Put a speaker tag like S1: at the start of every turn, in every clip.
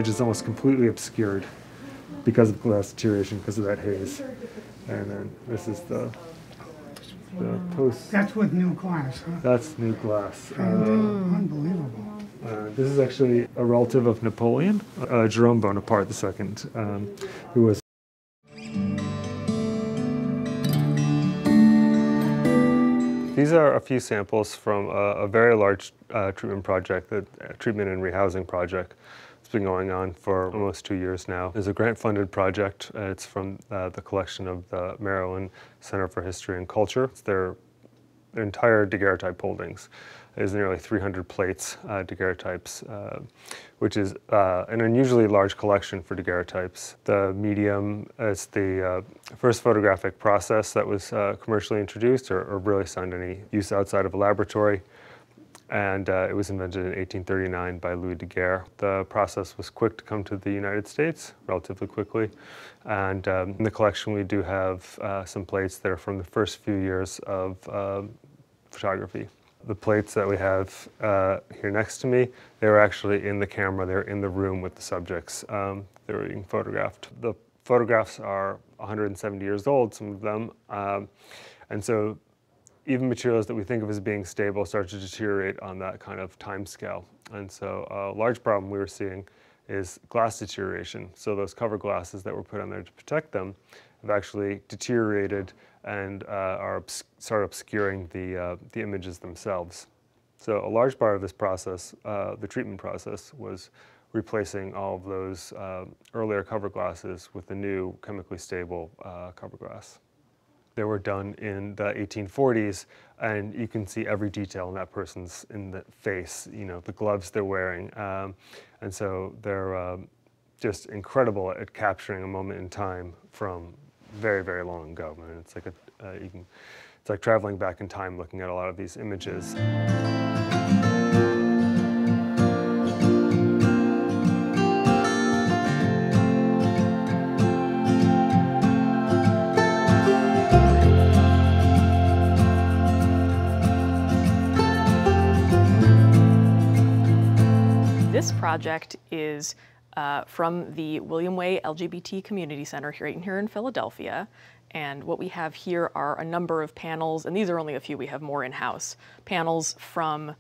S1: image is almost completely obscured because of glass deterioration, because of that haze. And then this is the post.
S2: That's with new glass, huh?
S1: That's new glass.
S2: Unbelievable.
S1: This is actually a relative of Napoleon, Jerome Bonaparte II, who was. These are a few samples from a very large treatment project, the treatment and rehousing project. It's been going on for almost 2 years now. It's a grant-funded project. It's from the collection of the Maryland Center for History and Culture. It's their entire daguerreotype holdings. There's nearly 300 plates, daguerreotypes, which is an unusually large collection for daguerreotypes. The medium is the first photographic process that was commercially introduced or really assigned any use outside of a laboratory. And it was invented in 1839 by Louis Daguerre. The process was quick to come to the United States, relatively quickly. And in the collection we do have some plates that are from the first few years of photography. The plates that we have here next to me, they were actually in the camera, they were in the room with the subjects. They were being photographed. The photographs are 170 years old, some of them. And so even materials that we think of as being stable start to deteriorate on that kind of time scale. And so a large problem we were seeing is glass deterioration. So those cover glasses that were put on there to protect them have actually deteriorated and start obscuring the images themselves. So a large part of this process, the treatment process, was replacing all of those earlier cover glasses with the new chemically stable cover glass. They were done in the 1840s, and you can see every detail in that person's face, you know, the gloves they're wearing. And so they're just incredible at capturing a moment in time from very, very long ago. I mean, it's like it's like traveling back in time looking at a lot of these images.
S3: This project is from the William Way LGBT Community Center here in Philadelphia. And what we have here are a number of panels, and these are only a few, we have more in-house, panels from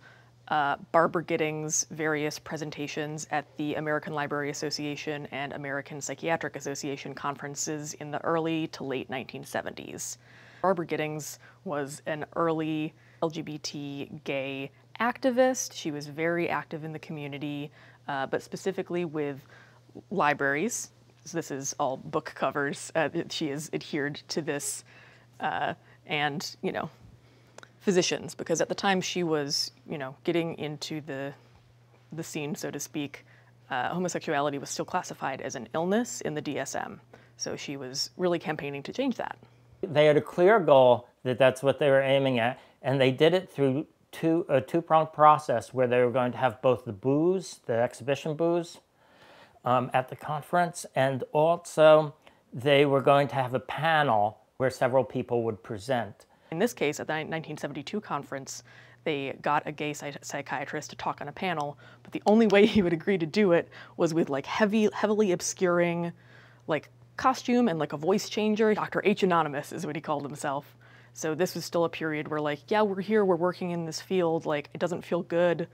S3: Barbara Giddings' various presentations at the American Library Association and American Psychiatric Association conferences in the early to late 1970s. Barbara Giddings was an early LGBT gay activist. She was very active in the community, but specifically with libraries. So this is all book covers. She has adhered to this, and, you know, physicians, because at the time she was, you know, getting into the scene, so to speak, homosexuality was still classified as an illness in the DSM. So she was really campaigning to change that.
S4: They had a clear goal that that's what they were aiming at, and they did it through a two-pronged process where they were going to have both the booths, the exhibition booths, at the conference, and also they were going to have a panel where several people would present.
S3: In this case, at the 1972 conference, they got a gay psychiatrist to talk on a panel, but the only way he would agree to do it was with like heavily obscuring like costume and like a voice changer. Dr. H Anonymous is what he called himself. So this was still a period where like, yeah, we're here, we're working in this field, like it doesn't feel good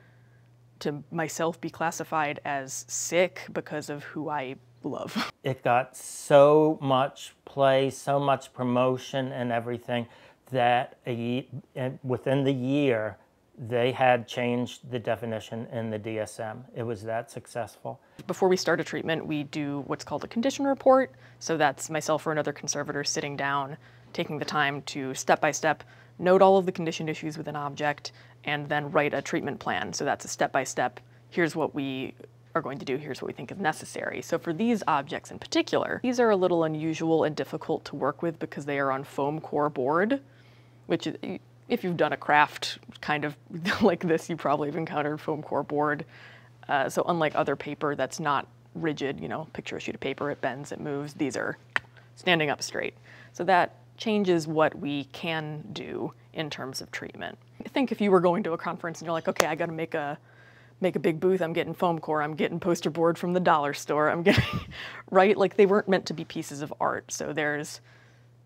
S3: to myself be classified as sick because of who I love. It
S4: got so much play, so much promotion and everything that within the year, they had changed the definition in the DSM. It was that successful. Before we start a treatment, we do what's called a condition report. So that's myself or another conservator sitting down, taking the time to step-by-step note all of the conditioned issues with an object, and then write a treatment plan. So that's a step-by-step, here's what we are going to do, here's what we think is necessary. So for these objects in particular, these are a little unusual and difficult to work with because they are on foam core board, which if you've done a craft kind of like this, you probably have encountered foam core board. So unlike other paper that's not rigid, you know, picture a sheet of paper, it bends, it moves, these are standing up straight. So that changes what we can do in terms of treatment. I think if you were going to a conference and you're like, okay, I gotta make a
S3: make a big booth, I'm getting foam core, I'm getting poster board from the dollar store, I'm getting, right? Like they weren't meant to be pieces of art. So there's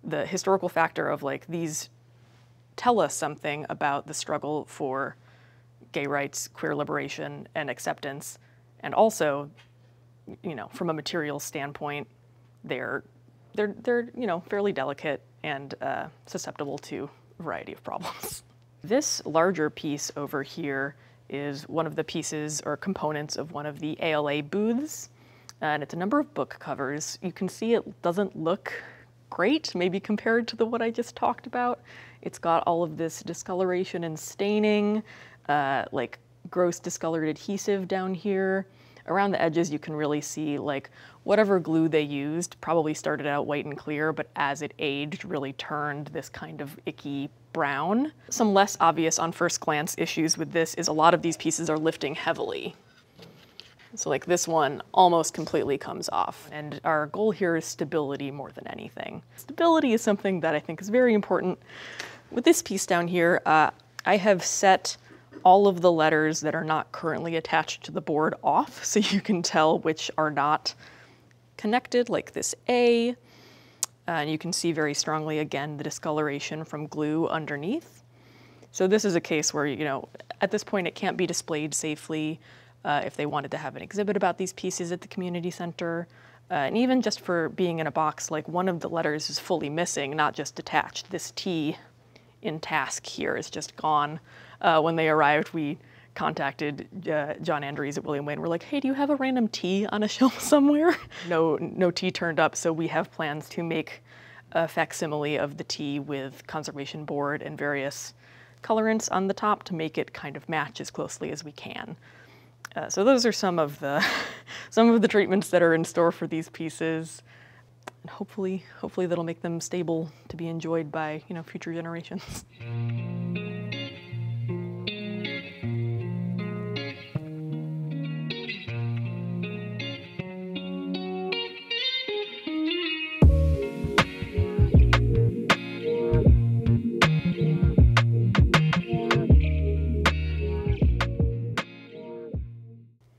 S3: the historical factor of like these tell us something about the struggle for gay rights, queer liberation, and acceptance. And also, you know, from a material standpoint, they're you know, fairly delicate and susceptible to a variety of problems. This larger piece over here is one of the pieces or components of one of the ALA booths, and it's a number of book covers. You can see it doesn't look great, maybe compared to what I just talked about. It's got all of this discoloration and staining, like gross discolored adhesive down here. Around the edges you can really see like whatever glue they used probably started out white and clear, but as it aged really turned this kind of icky brown. Some less obvious on first glance issues with this is a lot of these pieces are lifting heavily. So like this one almost completely comes off. And our goal here is stability more than anything. Stability is something that I think is very important. With this piece down here, I have set all of the letters that are not currently attached to the board off, so you can tell which are not connected, like this A. And you can see very strongly, again, the discoloration from glue underneath. So this is a case where, you know, at this point it can't be displayed safely if they wanted to have an exhibit about these pieces at the community center. And even just for being in a box, like one of the letters is fully missing, not just detached. This T in task here is just gone. When they arrived, we contacted John Andrews at William Wayne. We're like, hey, do you have a random T on a shelf somewhere? No T turned up, so we have plans to make a facsimile of the T with conservation board and various colorants on the top to make it kind of match as closely as we can. So those are some of the treatments that are in store for these pieces. And hopefully that'll make them stable to be enjoyed by, you know, future generations.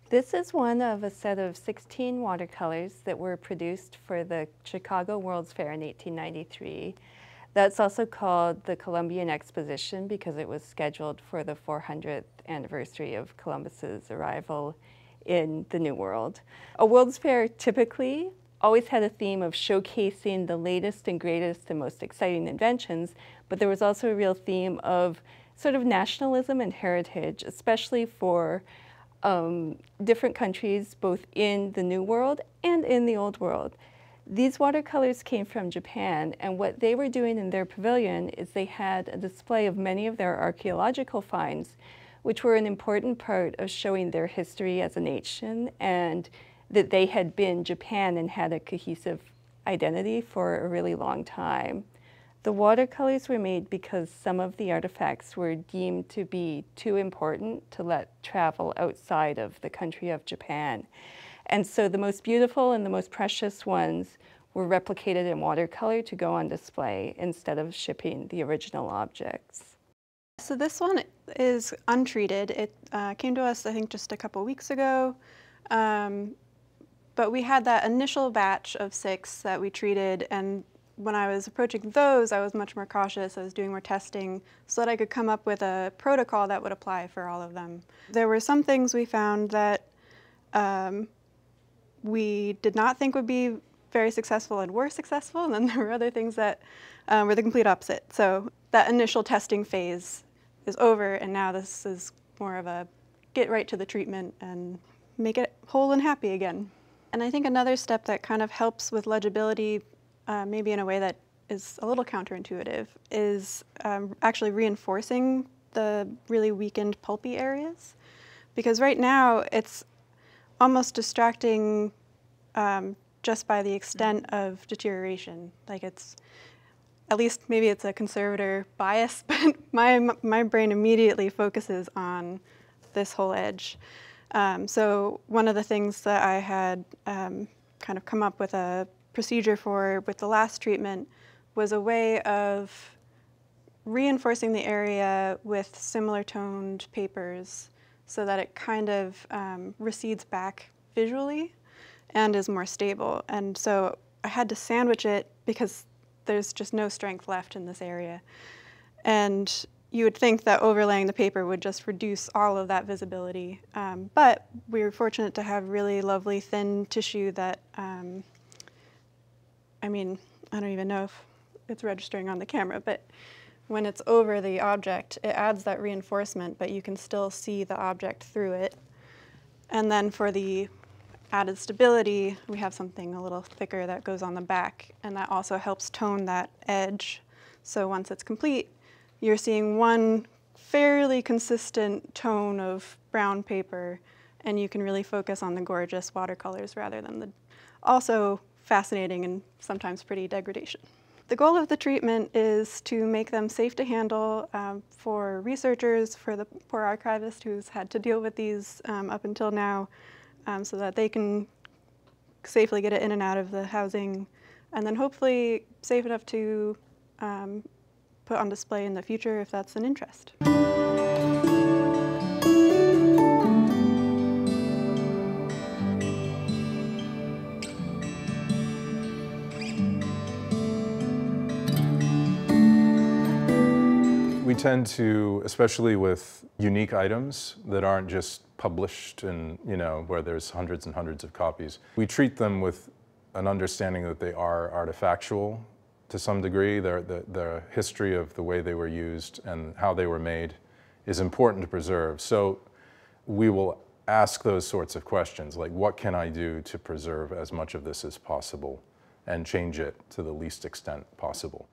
S5: This is one of a set of 16 watercolors that were produced for the Chicago World's Fair in 1893. That's also called the Columbian Exposition because it was scheduled for the 400th anniversary of Columbus's arrival in the New World. A World's Fair typically always had a theme of showcasing the latest and greatest and most exciting inventions, but there was also a real theme of sort of nationalism and heritage, especially for different countries, both in the New World and in the Old World. These watercolors came from Japan, and what they were doing in their pavilion is they had a display of many of their archaeological finds, which were an important part of showing their history as a nation and that they had been Japan and had a cohesive identity for a really long time. The watercolors were made because some of the artifacts were deemed to be too important to let travel outside of the country of Japan. And so the most beautiful and the most precious ones were replicated in watercolor to go on display instead of shipping the original objects.
S6: So this one is untreated. It came to us, I think, just a couple weeks ago. But we had that initial batch of 6 that we treated, and when I was approaching those, I was much more cautious. I was doing more testing so that I could come up with a protocol that would apply for all of them. There were some things we found that we did not think would be very successful and were successful, and then there were other things that were the complete opposite. So that initial testing phase is over, and now this is more of a get right to the treatment and make it whole and happy again. And I think another step that kind of helps with legibility, maybe in a way that is a little counterintuitive, is actually reinforcing the really weakened pulpy areas. Because right now it's almost distracting just by the extent of deterioration. Like it's, at least maybe it's a conservator bias, but my brain immediately focuses on this whole edge. So one of the things that I had kind of come up with a procedure for with the last treatment was a way of reinforcing the area with similar toned papers so that it kind of recedes back visually and is more stable. And so I had to sandwich it because there's just no strength left in this area. And you would think that overlaying the paper would just reduce all of that visibility. But we were fortunate to have really lovely thin tissue that, I mean, I don't even know if it's registering on the camera, but when it's over the object, it adds that reinforcement, but you can still see the object through it. And then for the added stability, we have something a little thicker that goes on the back, and that also helps tone that edge. So once it's complete, you're seeing one fairly consistent tone of brown paper, and you can really focus on the gorgeous watercolors rather than the also fascinating and sometimes pretty degradation. The goal of the treatment is to make them safe to handle for researchers, for the poor archivist who's had to deal with these up until now, so that they can safely get it in and out of the housing, and then hopefully safe enough to put on display in the future if that's an interest.
S7: We tend to, especially with unique items that aren't just published and, where there's hundreds and hundreds of copies, we treat them with an understanding that they are artifactual to some degree. The history of the way they were used and how they were made is important to preserve. So we will ask those sorts of questions, like what can I do to preserve as much of this as possible and change it to the least extent possible.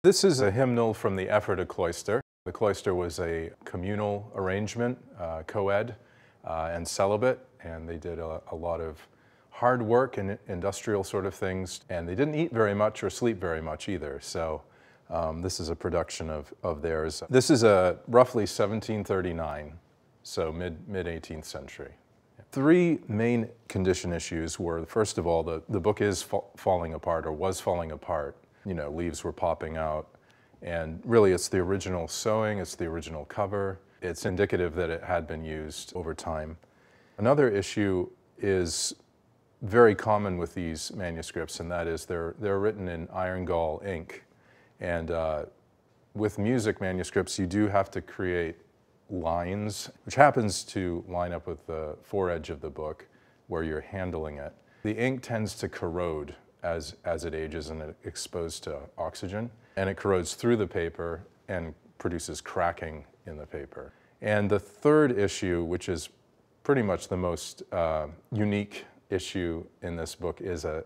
S7: This is a hymnal from the Ephrata cloister. The cloister was a communal arrangement, co-ed and celibate, and they did a lot of hard work and industrial sort of things, and they didn't eat very much or sleep very much either. So this is a production of theirs. This is roughly 1739, so mid-18th century. Three main condition issues were, first of all, the book is falling apart, or was falling apart. Leaves were popping out, and really it's the original sewing, it's the original cover. It's indicative that it had been used over time. Another issue is very common with these manuscripts, and that is they're written in iron gall ink. And with music manuscripts, you do have to create lines, which happens to line up with the foredge of the book where you're handling it. The ink tends to corrode as it ages and it's exposed to oxygen, and it corrodes through the paper and produces cracking in the paper. And the third issue, which is pretty much the most unique issue in this book, is a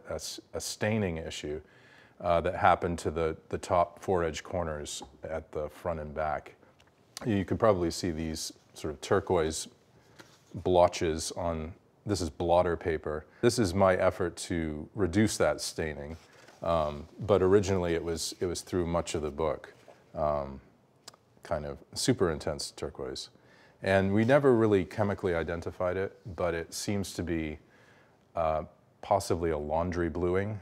S7: staining issue that happened to the top foredge corners at the front and back. You could probably see these sort of turquoise blotches on, this is blotter paper. This is my effort to reduce that staining, but originally it was through much of the book, kind of super intense turquoise. And we never really chemically identified it, but it seems to be possibly a laundry bluing.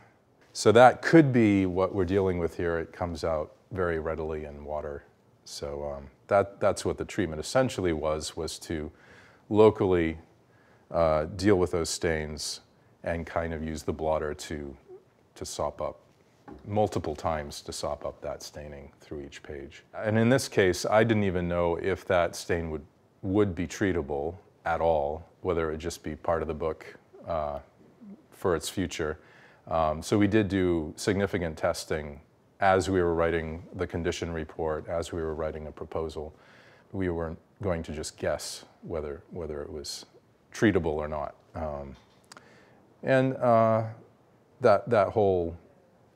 S7: So that could be what we're dealing with here. It comes out very readily in water. So that's what the treatment essentially was to locally deal with those stains and kind of use the blotter to sop up, multiple times to sop up that staining through each page. And in this case, I didn't even know if that stain would be treatable at all, whether it would just be part of the book for its future. So we did do significant testing as we were writing the condition report, as we were writing a proposal. We weren't going to just guess whether it was treatable or not. That whole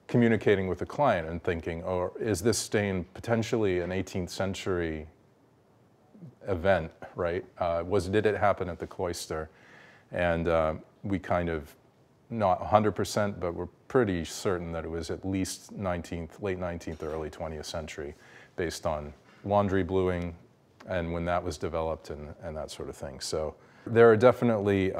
S7: communicating with the client and thinking, oh, is this stain potentially an 18th century event, right? Did it happen at the cloister? And we kind of, not 100%, but we're pretty certain that it was at least late 19th or early 20th century, based on laundry bluing and when that was developed and that sort of thing. So there are definitely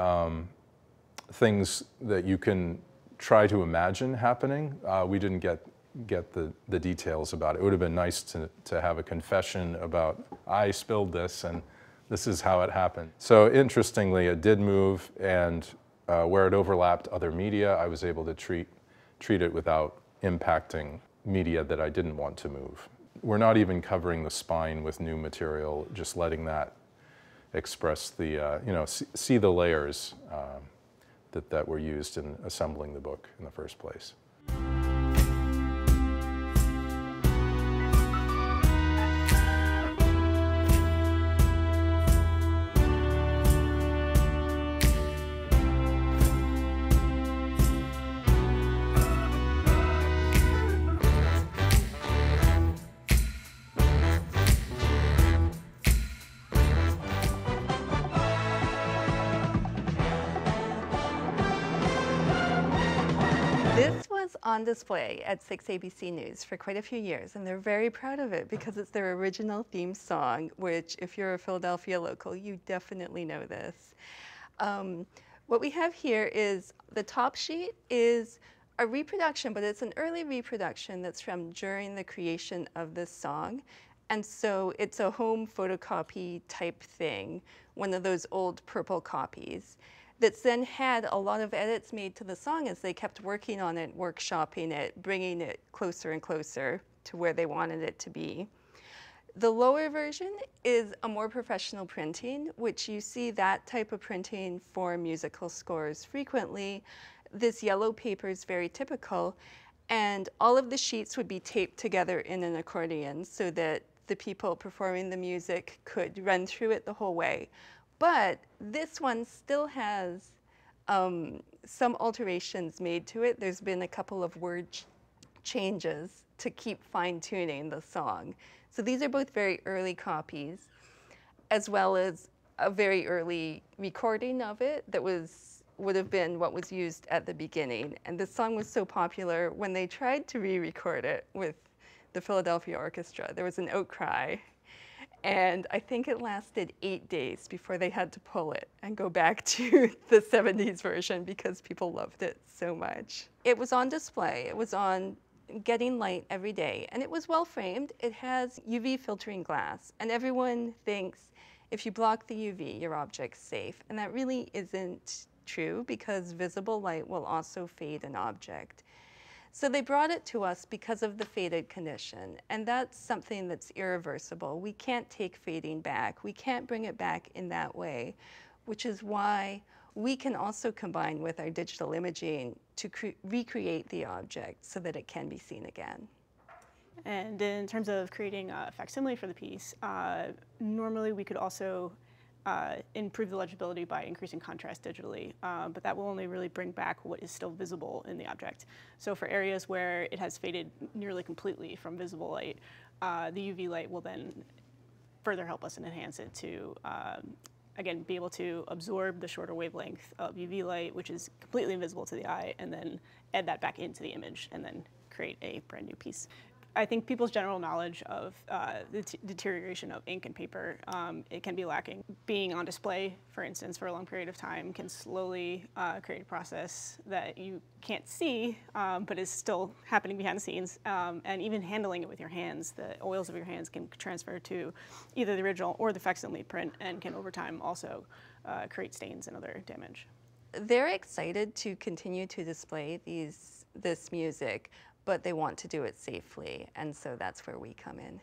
S7: things that you can try to imagine happening. We didn't get the details about it. It would have been nice to have a confession about, I spilled this and this is how it happened. So interestingly, it did move, and where it overlapped other media, I was able to treat it without impacting media that I didn't want to move. We're not even covering the spine with new material, just letting that express the, see the layers that were used in assembling the book in the first place.
S5: This was on display at 6 ABC News for quite a few years, and they're very proud of it because it's their original theme song, which if you're a Philadelphia local, you definitely know this. What we have here is the top sheet is a reproduction, but it's an early reproduction that's from during the creation of this song. And so it's a home photocopy type thing, one of those old purple copies that's then had a lot of edits made to the song as they kept working on it, workshopping it, bringing it closer and closer to where they wanted it to be. The lower version is a more professional printing, which you see that type of printing for musical scores frequently. This yellow paper is very typical, and all of the sheets would be taped together in an accordion so that the people performing the music could run through it the whole way. But this one still has some alterations made to it. There's been a couple of word changes to keep fine-tuning the song. So these are both very early copies, as well as a very early recording of it that would have been what was used at the beginning. And this song was so popular, when they tried to re-record it with the Philadelphia Orchestra, there was an outcry. And I think it lasted 8 days before they had to pull it and go back to the 70s version because people loved it so much. It was on display. It was on getting light every day, and it was well framed. It has UV filtering glass, and everyone thinks if you block the UV, your object's safe. And that really isn't true because visible light will also fade an object. So they brought it to us because of the faded condition, and that's something that's irreversible. We can't take fading back. We can't bring it back in that way, which is why we can also combine with our digital imaging to recreate the object so that it can be seen again.
S6: And in terms of creating a facsimile for the piece, normally we could also improve the legibility by increasing contrast digitally, but that will only really bring back what is still visible in the object. So for areas where it has faded nearly completely from visible light, the UV light will then further help us and enhance it to, again, be able to absorb the shorter wavelength of UV light, which is completely invisible to the eye, and then add that back into the image and then create a brand new piece. I think people's general knowledge of the deterioration of ink and paper, it can be lacking. Being on display, for instance, for a long period of time can slowly create a process that you can't see, but is still happening behind the scenes. And even handling it with your hands, the oils of your hands can transfer to either the original or the facsimile print and can over time also create stains and other damage.
S5: They're excited to continue to display this music, but they want to do it safely, and so that's where we come in.